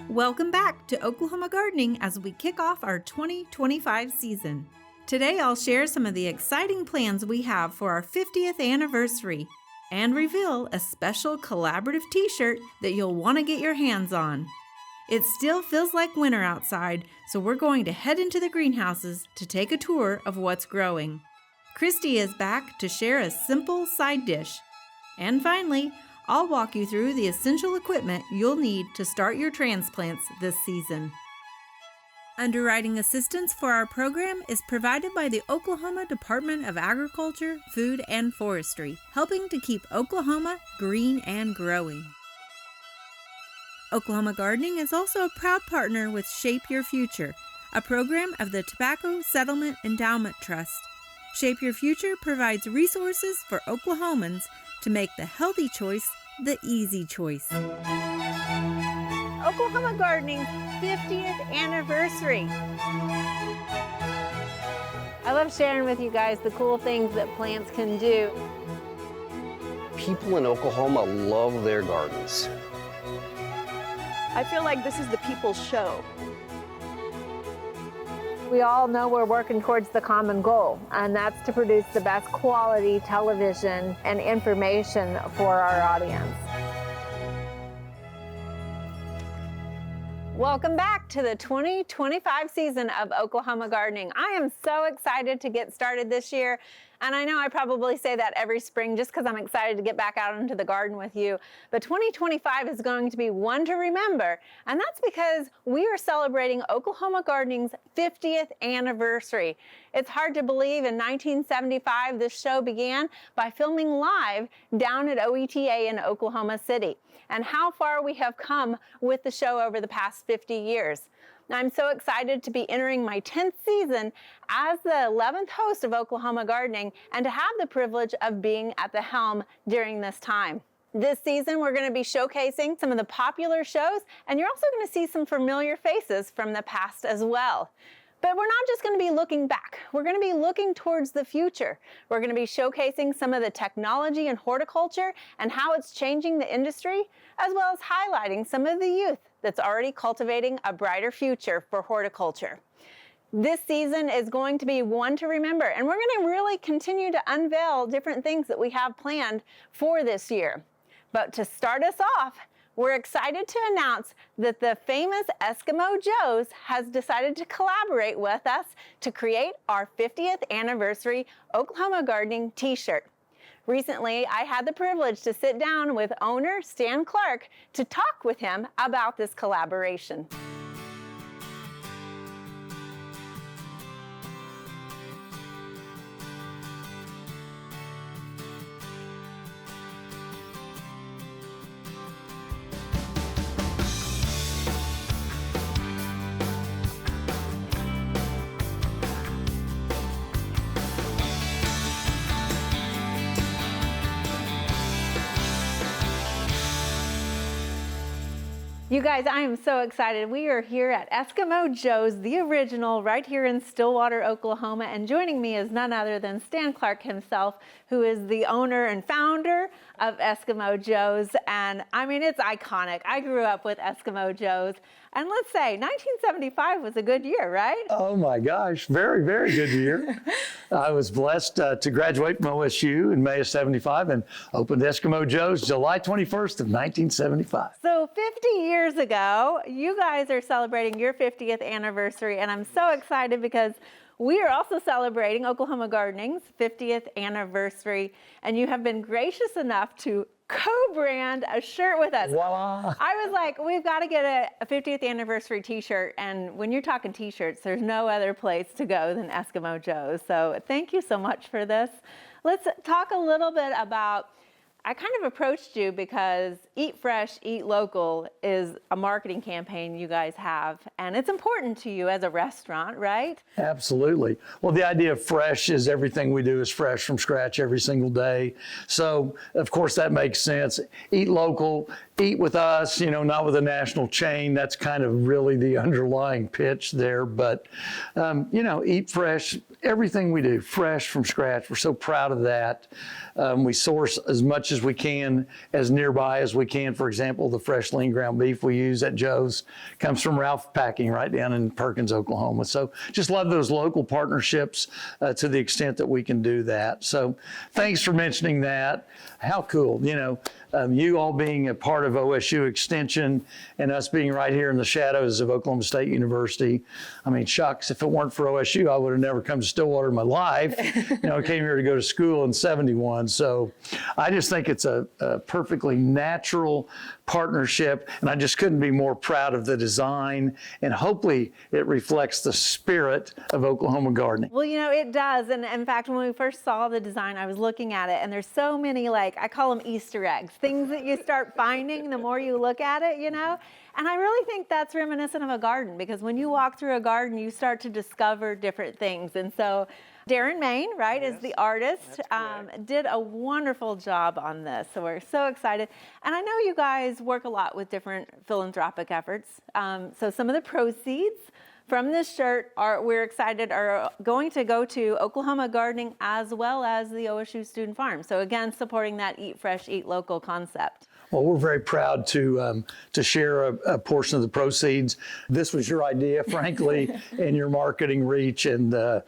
Welcome back to Oklahoma Gardening as we kick off our 2025 season. Today I'll share some of the exciting plans we have for our 50th anniversary and reveal a special collaborative t-shirt that you'll want to get your hands on. It still feels like winter outside, so we're going to head into the greenhouses to take a tour of what's growing. Christi is back to share a simple side dish. And finally, I'll walk you through the essential equipment you'll need to start your transplants this season. Underwriting assistance for our program is provided by the Oklahoma Department of Agriculture, Food, and Forestry, helping to keep Oklahoma green and growing. Oklahoma Gardening is also a proud partner with Shape Your Future, a program of the Tobacco Settlement Endowment Trust. Shape Your Future provides resources for Oklahomans to make the healthy choice the easy choice. Oklahoma Gardening's 50th anniversary. I love sharing with you guys the cool things that plants can do. People in Oklahoma love their gardens. I feel like this is the people's show. We all know we're working towards the common goal, and that's to produce the best quality television and information for our audience. Welcome back to the 2025 season of Oklahoma Gardening. I am so excited to get started this year. And I know I probably say that every spring just because I'm excited to get back out into the garden with you. But 2025 is going to be one to remember. And that's because we are celebrating Oklahoma Gardening's 50th anniversary. It's hard to believe in 1975 this show began by filming live down at OETA in Oklahoma City. And how far we have come with the show over the past 50 years. I'm so excited to be entering my 10th season as the 11th host of Oklahoma Gardening and to have the privilege of being at the helm during this time. This season, we're going to be showcasing some of the popular shows, and you're also going to see some familiar faces from the past as well. But we're not just going to be looking back. We're going to be looking towards the future. We're going to be showcasing some of the technology in horticulture and how it's changing the industry, as well as highlighting some of the youth that's already cultivating a brighter future for horticulture. This season is going to be one to remember, and we're going to really continue to unveil different things that we have planned for this year. But to start us off, we're excited to announce that the famous Eskimo Joe's has decided to collaborate with us to create our 50th anniversary Oklahoma Gardening t-shirt. Recently, I had the privilege to sit down with owner Stan Clark to talk with him about this collaboration. You guys, I am so excited. We are here at Eskimo Joe's, the original, right here in Stillwater, Oklahoma. And joining me is none other than Stan Clark himself, who is the owner and founder of Eskimo Joe's. And I mean, it's iconic. I grew up with Eskimo Joe's. And let's say 1975 was a good year, right? Oh my gosh, very, very good year. I was blessed to graduate from OSU in May of 75 and opened Eskimo Joe's July 21st of 1975. So 50 years ago, you guys are celebrating your 50th anniversary, and I'm so excited because we are also celebrating Oklahoma Gardening's 50th anniversary, and you have been gracious enough to co-brand a shirt with us. Voila! I was like, we've got to get a 50th anniversary t-shirt, and when you're talking t-shirts, there's no other place to go than Eskimo Joe's. So thank you so much for this. Let's talk a little bit about I kind of approached you because Eat Fresh, Eat Local is a marketing campaign you guys have, and it's important to you as a restaurant, right? Absolutely. Well, the idea of fresh is everything we do is fresh from scratch every single day. So, of course, that makes sense. Eat local, eat with us, not with a national chain. That's kind of really the underlying pitch there. But, eat fresh, everything we do, fresh from scratch. We're so proud of that. We source as much as we can, as nearby as we can. For example, the fresh lean ground beef we use at Joe's comes from Ralph Packing right down in Perkins, Oklahoma. So just love those local partnerships to the extent that we can do that. So thanks for mentioning that. How cool, you all being a part of OSU Extension and us being right here in the shadows of Oklahoma State University. I mean, shucks, if it weren't for OSU, I would have never come to Stillwater in my life. I came here to go to school in '71. So I just think it's a perfectly natural partnership, and I just couldn't be more proud of the design, and hopefully it reflects the spirit of Oklahoma gardening. Well, it does. And in fact, when we first saw the design, I was looking at it, and there's so many, I call them Easter eggs, things that you start finding the more you look at it, And I really think that's reminiscent of a garden, because when you walk through a garden, you start to discover different things. And so Darren Main, right, is the artist, did a wonderful job on this. So we're so excited. And I know you guys work a lot with different philanthropic efforts. So some of the proceeds from this shirt we're excited are going to go to Oklahoma Gardening as well as the OSU Student Farm. So again, supporting that Eat Fresh, Eat Local concept. Well, we're very proud to share a portion of the proceeds. This was your idea, frankly, and your marketing reach, and the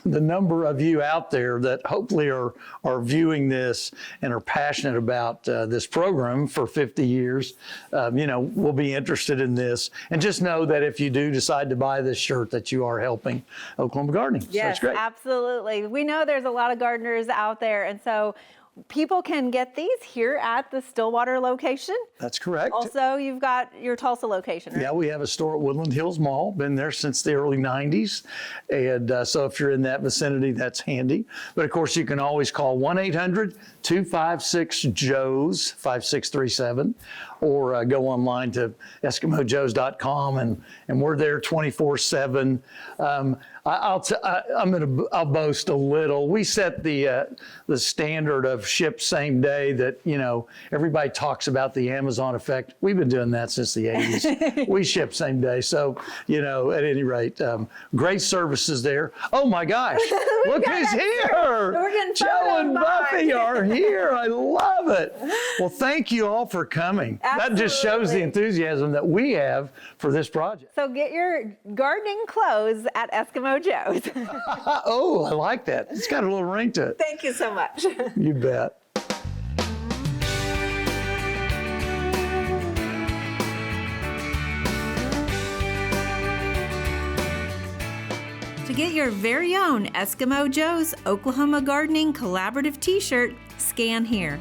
number of you out there that hopefully are viewing this and are passionate about this program for 50 years. Will be interested in this, and just know that if you do decide to buy this shirt, that you are helping Oklahoma Gardening. Yes, so that's great. Absolutely. We know there's a lot of gardeners out there, and so people can get these here at the Stillwater location. That's correct. Also, you've got your Tulsa location, right? Yeah, we have a store at Woodland Hills Mall. Been there since the early 90s. And so if you're in that vicinity, that's handy. But of course, you can always call 1-800-256-JOES, 5637, or go online to EskimoJoes.com, and we're there 24/7. I'll boast a little. We set the standard of ship same day that everybody talks about, the Amazon effect. We've been doing that since the 80s. We ship same day. So at any rate, great services there. Oh my gosh, look who's here! Joe and Buffy are here. I love it. Well, thank you all for coming. Absolutely. That just shows the enthusiasm that we have for this project. So get your gardening clothes at Eskimo Joe's. Oh, I like that. It's got a little ring to it. Thank you so much. You bet. To get your very own Eskimo Joe's Oklahoma Gardening Collaborative t-shirt, scan here.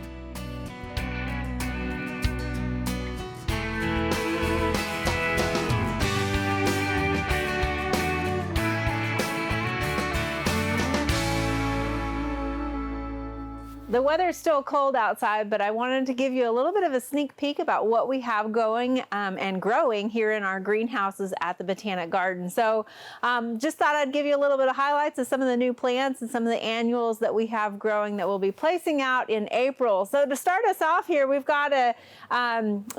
The weather's still cold outside, but I wanted to give you a little bit of a sneak peek about what we have going and growing here in our greenhouses at the Botanic Garden. So just thought I'd give you a little bit of highlights of some of the new plants and some of the annuals that we have growing that we'll be placing out in April. So to start us off here, we've got a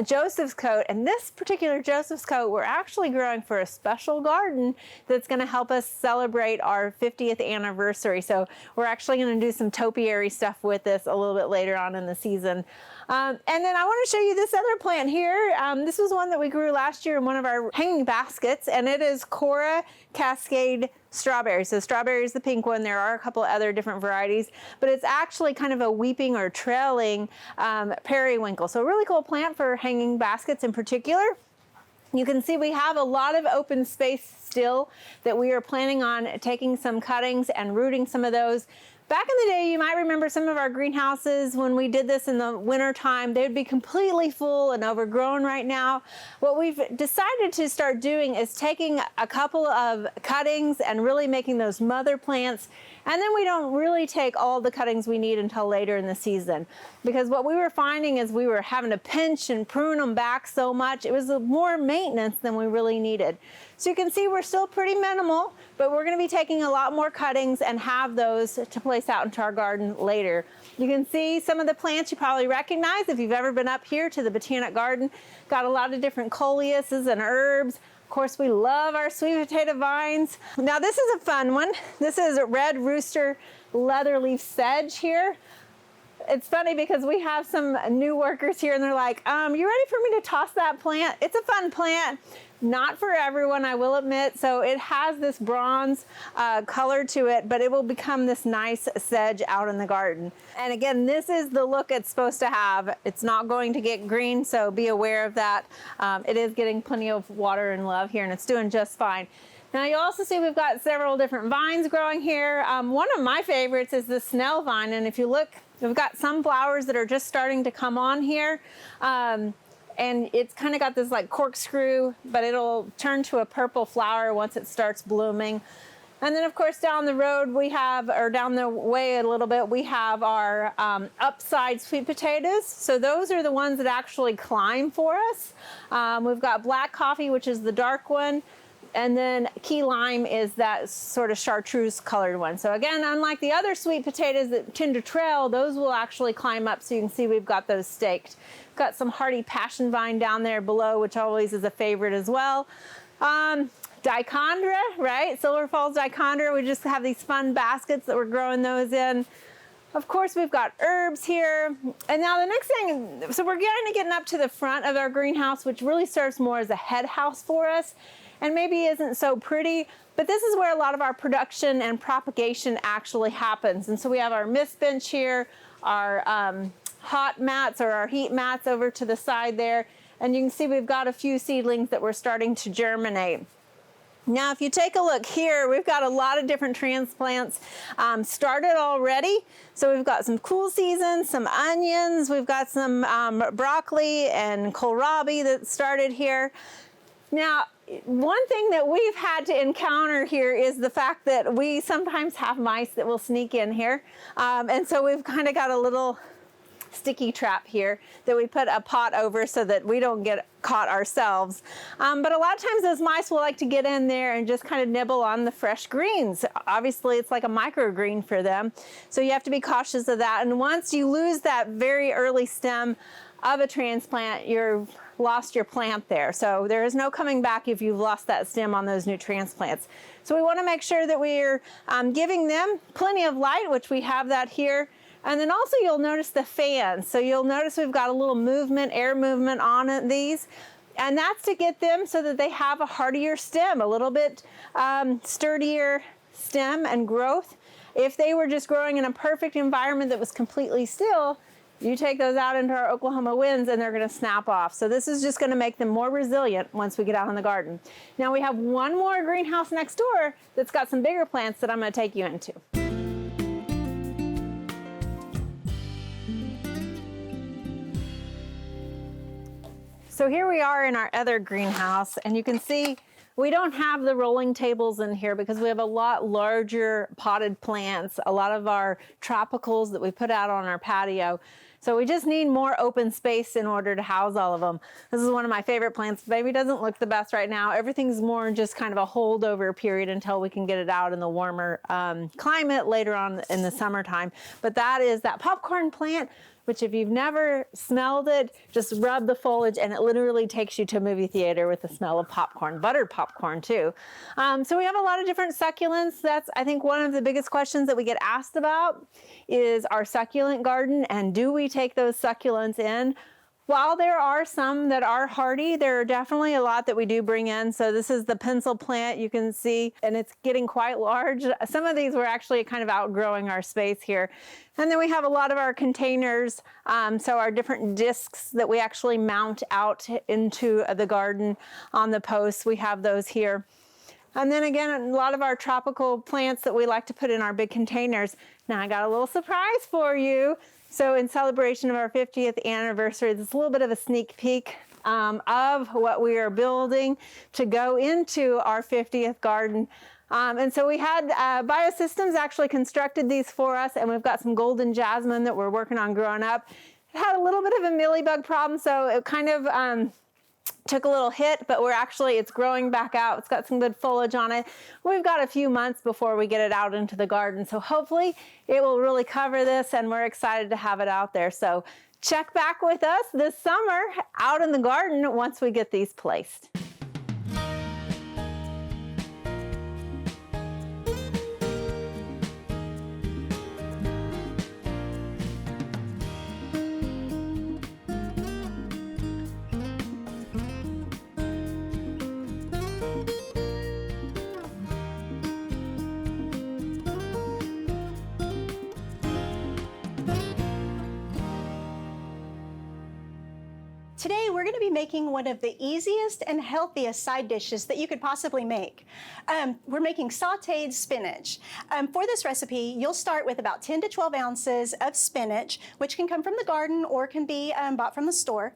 Joseph's coat, and this particular Joseph's coat we're actually growing for a special garden that's going to help us celebrate our 50th anniversary. So we're actually going to do some topiary stuff with this a little bit later on in the season. And then I want to show you this other plant here. This was one that we grew last year in one of our hanging baskets, and it is Cora Cascade strawberry. So strawberry is the pink one. There are a couple other different varieties, but it's actually kind of a weeping or trailing periwinkle. So a really cool plant for hanging baskets in particular. You can see we have a lot of open space still that we are planning on taking some cuttings and rooting some of those. Back in the day, you might remember some of our greenhouses when we did this in the winter time, they'd be completely full and overgrown right now. What we've decided to start doing is taking a couple of cuttings and really making those mother plants. And then we don't really take all the cuttings we need until later in the season. Because what we were finding is we were having to pinch and prune them back so much, it was more maintenance than we really needed. So you can see we're still pretty minimal, but we're gonna be taking a lot more cuttings and have those to place out into our garden later. You can see some of the plants you probably recognize if you've ever been up here to the Botanic Garden. Got a lot of different coleuses and herbs. Of course, we love our sweet potato vines. Now this is a fun one. This is a red rooster leatherleaf sedge here. It's funny because we have some new workers here and they're like, you ready for me to toss that plant? It's a fun plant. Not for everyone, I will admit. So it has this bronze color to it, but it will become this nice sedge out in the garden. And again, this is the look it's supposed to have. It's not going to get green, so be aware of that. It is getting plenty of water and love here, and it's doing just fine. Now you also see we've got several different vines growing here. One of my favorites is the Snell vine, and if you look, we've got some flowers that are just starting to come on here. And it's kind of got this like corkscrew, but it'll turn to a purple flower once it starts blooming. And then of course down the road we have, or down the way a little bit, we have our upside sweet potatoes. So those are the ones that actually climb for us. We've got black coffee, which is the dark one. And then key lime is that sort of chartreuse colored one. So again, unlike the other sweet potatoes that tend to trail, those will actually climb up. So you can see we've got those staked. Got some hardy passion vine down there below, which always is a favorite as well. Dichondra, right? Silver Falls dichondra. We just have these fun baskets that we're growing those in. Of course, we've got herbs here. And now the next thing, so we're getting up to the front of our greenhouse, which really serves more as a head house for us. And maybe isn't so pretty, but this is where a lot of our production and propagation actually happens. And so we have our mist bench here, our hot mats or our heat mats over to the side there. And you can see we've got a few seedlings that we're starting to germinate. Now, if you take a look here, we've got a lot of different transplants started already. So we've got some cool seasons, some onions, we've got some broccoli and kohlrabi that started here. Now, one thing that we've had to encounter here is the fact that we sometimes have mice that will sneak in here. And so we've kind of got a little sticky trap here that we put a pot over so that we don't get caught ourselves. But a lot of times those mice will like to get in there and just kind of nibble on the fresh greens. Obviously, it's like a microgreen for them. So you have to be cautious of that. And once you lose that very early stem of a transplant, you've lost your plant there. So there is no coming back if you've lost that stem on those new transplants. So we want to make sure that we're giving them plenty of light, which we have that here. And then also you'll notice the fans. So you'll notice we've got a little movement, air movement on these. And that's to get them so that they have a hardier stem, a little bit sturdier stem and growth. If they were just growing in a perfect environment that was completely still, you take those out into our Oklahoma winds and they're going to snap off. So this is just going to make them more resilient once we get out in the garden. Now we have one more greenhouse next door that's got some bigger plants that I'm going to take you into. So here we are in our other greenhouse, and you can see we don't have the rolling tables in here because we have a lot larger potted plants, a lot of our tropicals that we put out on our patio. So we just need more open space in order to house all of them. This is one of my favorite plants. Maybe doesn't look the best right now. Everything's more just kind of a holdover period until we can get it out in the warmer climate later on in the summertime. But that is that popcorn plant, which if you've never smelled it, just rub the foliage and it literally takes you to a movie theater with the smell of popcorn, buttered popcorn too. So we have a lot of different succulents. That's, I think, one of the biggest questions that we get asked about is our succulent garden, and do we take those succulents in? While there are some that are hardy, there are definitely a lot that we do bring in. So this is the pencil plant, you can see, and it's getting quite large. Some of these were actually kind of outgrowing our space here. And then we have a lot of our containers, so our different discs that we actually mount out into the garden on the posts. We have those here. And then again, a lot of our tropical plants that we like to put in our big containers. Now I got a little surprise for you. So in celebration of our 50th anniversary, this is a little bit of a sneak peek of what we are building to go into our 50th garden. And so we had Biosystems actually constructed these for us, and we've got some golden jasmine that we're working on growing up. It had a little bit of a mealybug problem, so it kind of took a little hit, but it's growing back out. It's got some good foliage on it. We've got a few months before we get it out into the garden, so hopefully it will really cover this, and we're excited to have it out there. So check back with us this summer out in the garden once we get these placed. Today, we're going to be making one of the easiest and healthiest side dishes that you could possibly make. We're making sauteed spinach. For this recipe, you'll start with about 10 to 12 ounces of spinach, which can come from the garden or can be bought from the store.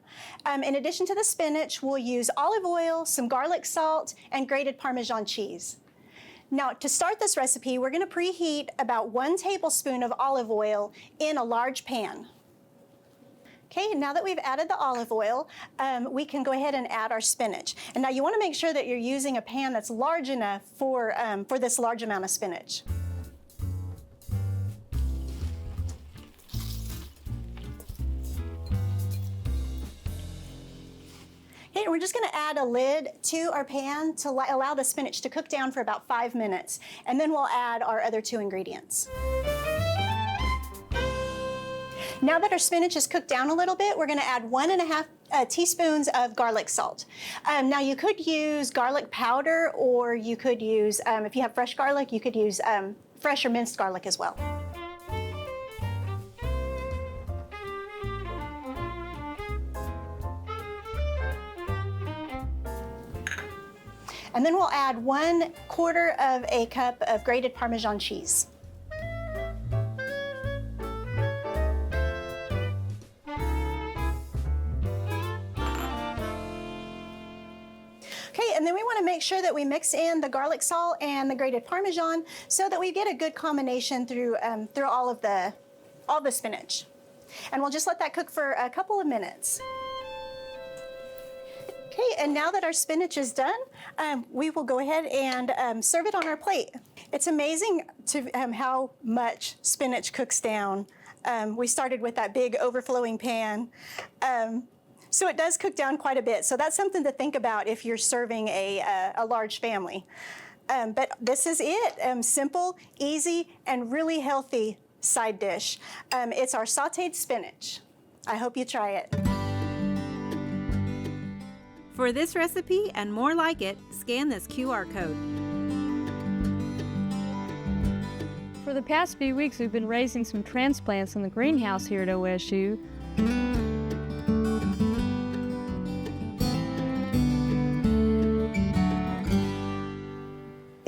In addition to the spinach, we'll use olive oil, some garlic salt, and grated Parmesan cheese. Now, to start this recipe, we're going to preheat about 1 tablespoon of olive oil in a large pan. Okay, and now that we've added the olive oil, we can go ahead and add our spinach. And now you want to make sure that you're using a pan that's large enough for this large amount of spinach. Okay, and we're just going to add a lid to our pan to allow the spinach to cook down for about 5 minutes. And then we'll add our other 2 ingredients. Now that our spinach is cooked down a little bit, we're going to add 1.5 teaspoons of garlic salt. Now you could use garlic powder, or you could use, if you have fresh garlic, you could use fresh or minced garlic as well. And then we'll add 1/4 cup of grated Parmesan cheese. Okay, and then we want to make sure that we mix in the garlic salt and the grated Parmesan so that we get a good combination through all the spinach. And we'll just let that cook for a couple of minutes. Okay, and now that our spinach is done, we will go ahead and serve it on our plate. It's amazing how much spinach cooks down. We started with that big overflowing pan. So it does cook down quite a bit. So that's something to think about if you're serving a large family. But this is it. Simple, easy, and really healthy side dish. It's our sauteed spinach. I hope you try it. For this recipe and more like it, scan this QR code. For the past few weeks, we've been raising some transplants in the greenhouse here at OSU.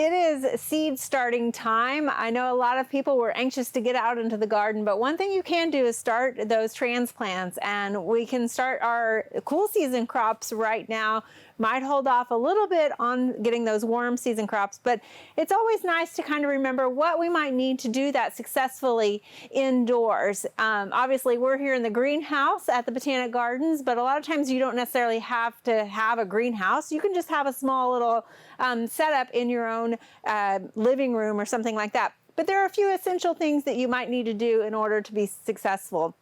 It is seed starting time. I know a lot of people were anxious to get out into the garden, but one thing you can do is start those transplants, and we can start our cool season crops right now. Might hold off a little bit on getting those warm season crops, but it's always nice to kind of remember what we might need to do that successfully indoors. Obviously, we're here in the greenhouse at the Botanic Gardens, but a lot of times you don't necessarily have to have a greenhouse. You can just have a small little setup in your own living room or something like that. But there are a few essential things that you might need to do in order to be successful.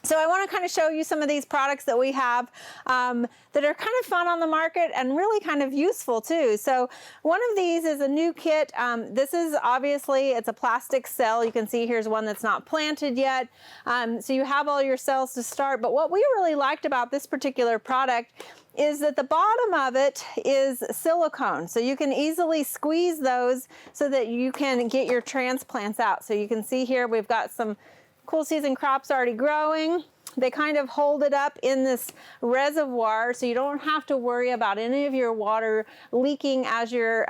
So I want to kind of show you some of these products that we have that are kind of fun on the market and really kind of useful too. So one of these is a new kit. This is obviously, it's a plastic cell. You can see here's one that's not planted yet. So you have all your cells to start. But what we really liked about this particular product is that the bottom of it is silicone. So you can easily squeeze those so that you can get your transplants out. So you can see here we've got some cool season crops already growing. They kind of hold it up in this reservoir, so you don't have to worry about any of your water leaking as you're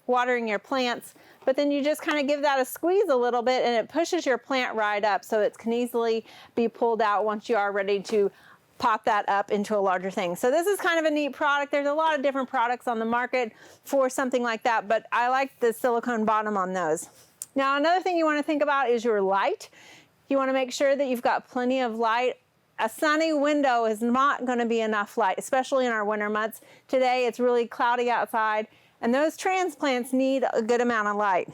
watering your plants. But then you just kind of give that a squeeze a little bit and it pushes your plant right up so it can easily be pulled out once you are ready to pop that up into a larger thing. So this is kind of a neat product. There's a lot of different products on the market for something like that, but I like the silicone bottom on those. Now, another thing you want to think about is your light. You want to make sure that you've got plenty of light. A sunny window is not going to be enough light, especially in our winter months. Today it's really cloudy outside, and those transplants need a good amount of light.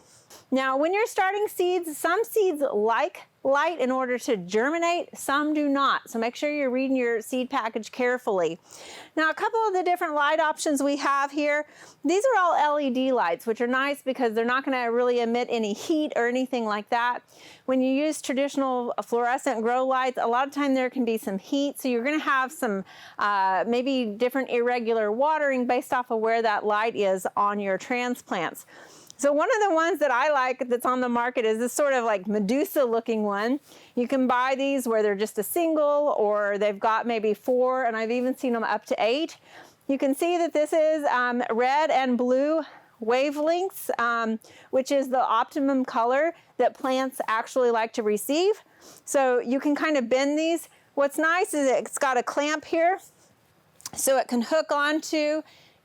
Now, when you're starting seeds, some seeds like light in order to germinate, some do not. So make sure you're reading your seed package carefully. Now, a couple of the different light options we have here, these are all LED lights, which are nice because they're not going to really emit any heat or anything like that. When you use traditional fluorescent grow lights, a lot of time there can be some heat, so you're going to have some maybe different irregular watering based off of where that light is on your transplants. So one of the ones that I like that's on the market is this sort of like Medusa looking one. You can buy these where they're just a single, or they've got maybe 4, and I've even seen them up to 8. You can see that this is red and blue wavelengths, which is the optimum color that plants actually like to receive. So you can kind of bend these. What's nice is it's got a clamp here, so it can hook onto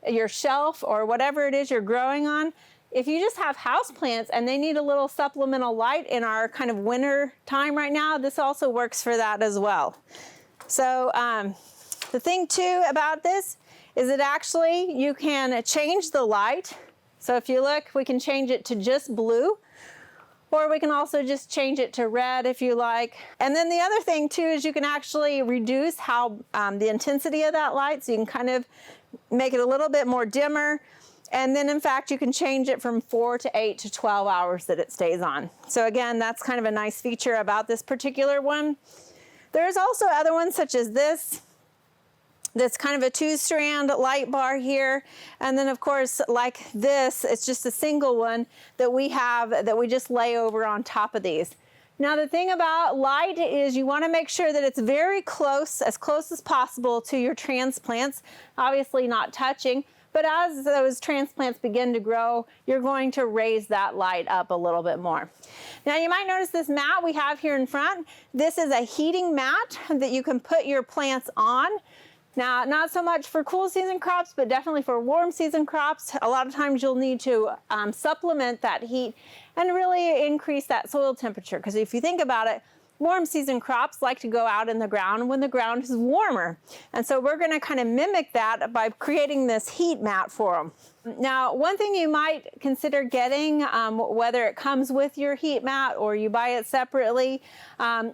your shelf or whatever it is you're growing on. If you just have houseplants and they need a little supplemental light in our kind of winter time right now, this also works for that as well. So the thing too about this is that actually you can change the light. So if you look, we can change it to just blue, or we can also just change it to red if you like. And then the other thing too is you can actually reduce how the intensity of that light, so you can kind of make it a little bit more dimmer. And then in fact, you can change it from 4 to 8 to 12 hours that it stays on. So again, that's kind of a nice feature about this particular one. There's also other ones such as this. That's kind of a 2-strand light bar here. And then of course, like this, it's just a single one that we have that we just lay over on top of these. Now the thing about light is you want to make sure that it's very close as possible to your transplants, obviously not touching. But as those transplants begin to grow, you're going to raise that light up a little bit more. Now you might notice this mat we have here in front. This is a heating mat that you can put your plants on. Now, not so much for cool season crops, but definitely for warm season crops. A lot of times you'll need to supplement that heat and really increase that soil temperature. Because if you think about it, warm season crops like to go out in the ground when the ground is warmer. And so we're going to kind of mimic that by creating this heat mat for them. Now, one thing you might consider getting, whether it comes with your heat mat or you buy it separately,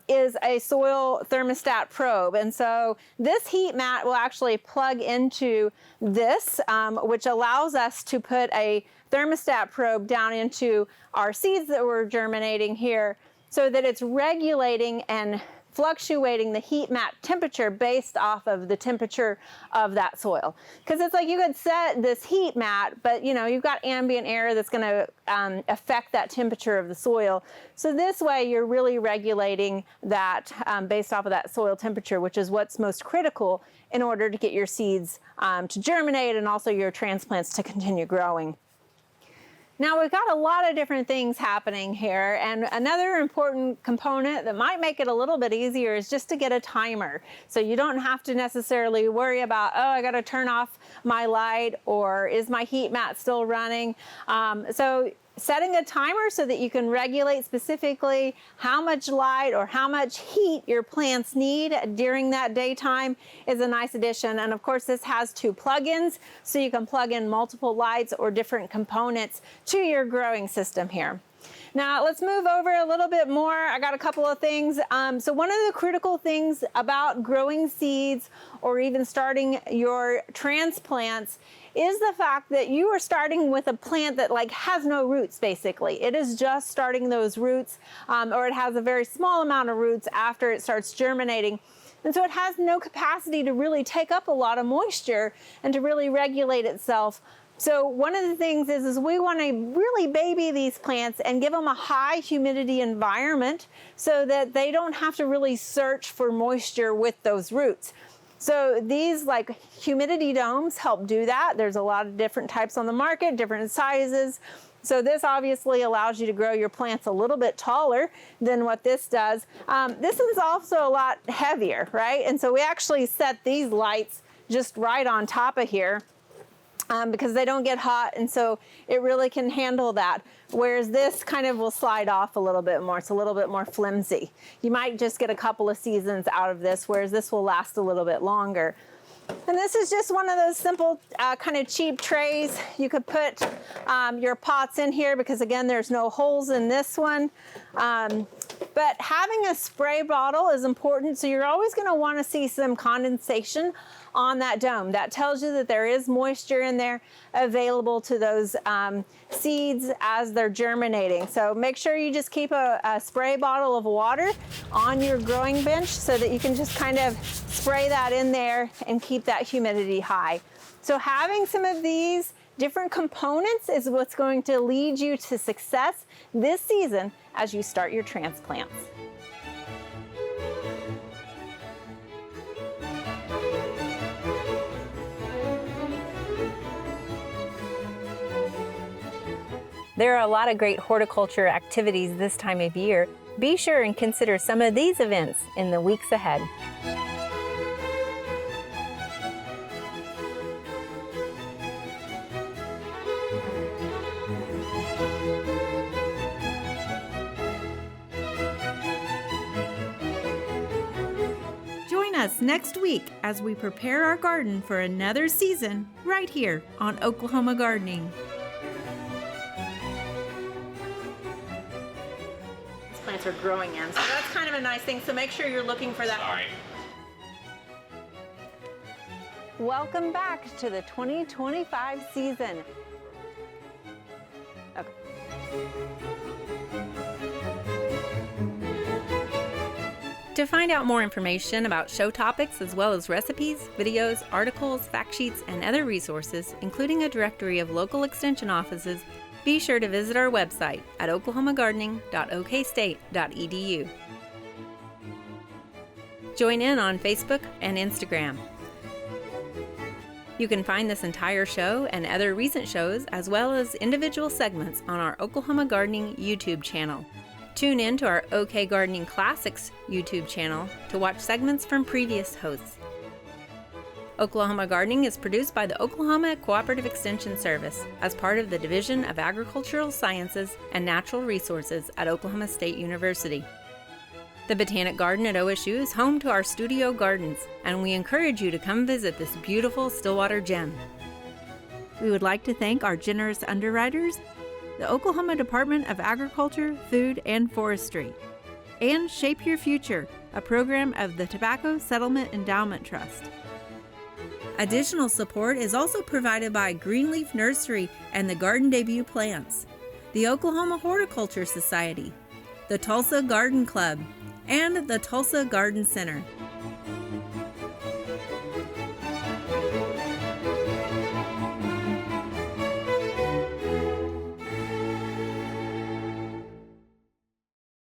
is a soil thermostat probe. And so this heat mat will actually plug into this, which allows us to put a thermostat probe down into our seeds that we're germinating here, so that it's regulating and fluctuating the heat mat temperature based off of the temperature of that soil. Because it's like you could set this heat mat, but you know, you've got ambient air that's going to affect that temperature of the soil. So this way you're really regulating that based off of that soil temperature, which is what's most critical in order to get your seeds to germinate and also your transplants to continue growing. Now we've got a lot of different things happening here, and another important component that might make it a little bit easier is just to get a timer. So you don't have to necessarily worry about, oh, I got to turn off my light, or is my heat mat still running? So setting a timer so that you can regulate specifically how much light or how much heat your plants need during that daytime is a nice addition. And of course, this has 2 plugins, so you can plug in multiple lights or different components to your growing system here. Now let's move over a little bit more. I got a couple of things. So one of the critical things about growing seeds or even starting your transplants is the fact that you are starting with a plant that like has no roots basically. It is just starting those roots, or it has a very small amount of roots after it starts germinating. And so it has no capacity to really take up a lot of moisture and to really regulate itself So one of the things is we want to really baby these plants and give them a high humidity environment so that they don't have to really search for moisture with those roots. So these like humidity domes help do that. There's a lot of different types on the market, different sizes. So this obviously allows you to grow your plants a little bit taller than what this does. This is also a lot heavier, right? And so we actually set these lights just right on top of here because they don't get hot, and so it really can handle that. Whereas this kind of will slide off a little bit more. It's a little bit more flimsy. You might just get a couple of seasons out of this, whereas this will last a little bit longer. And this is just one of those simple kind of cheap trays. You could put your pots in here because again, there's no holes in this one. But having a spray bottle is important. So you're always going to want to see some condensation on that dome. That tells you that there is moisture in there available to those seeds as they're germinating. So make sure you just keep a spray bottle of water on your growing bench so that you can just kind of spray that in there and keep that humidity high. So having some of these different components is what's going to lead you to success this season as you start your transplants. There are a lot of great horticulture activities this time of year. Be sure and consider some of these events in the weeks ahead. Join us next week as we prepare our garden for another season right here on Oklahoma Gardening. Plants are growing in, so that's kind of a nice thing. So make sure you're looking for that. Sorry. Welcome back to the 2025 season. Okay. To find out more information about show topics as well as recipes, videos, articles, fact sheets, and other resources, including a directory of local extension offices, be sure to visit our website at oklahomagardening.okstate.edu. Join in on Facebook and Instagram. You can find this entire show and other recent shows as well as individual segments on our Oklahoma Gardening YouTube channel. Tune in to our OK Gardening Classics YouTube channel to watch segments from previous hosts. Oklahoma Gardening is produced by the Oklahoma Cooperative Extension Service as part of the Division of Agricultural Sciences and Natural Resources at Oklahoma State University. The Botanic Garden at OSU is home to our studio gardens, and we encourage you to come visit this beautiful Stillwater gem. We would like to thank our generous underwriters, the Oklahoma Department of Agriculture, Food, and Forestry, and Shape Your Future, a program of the Tobacco Settlement Endowment Trust. Additional support is also provided by Greenleaf Nursery and the Garden Debut Plants, the Oklahoma Horticulture Society, the Tulsa Garden Club, and the Tulsa Garden Center.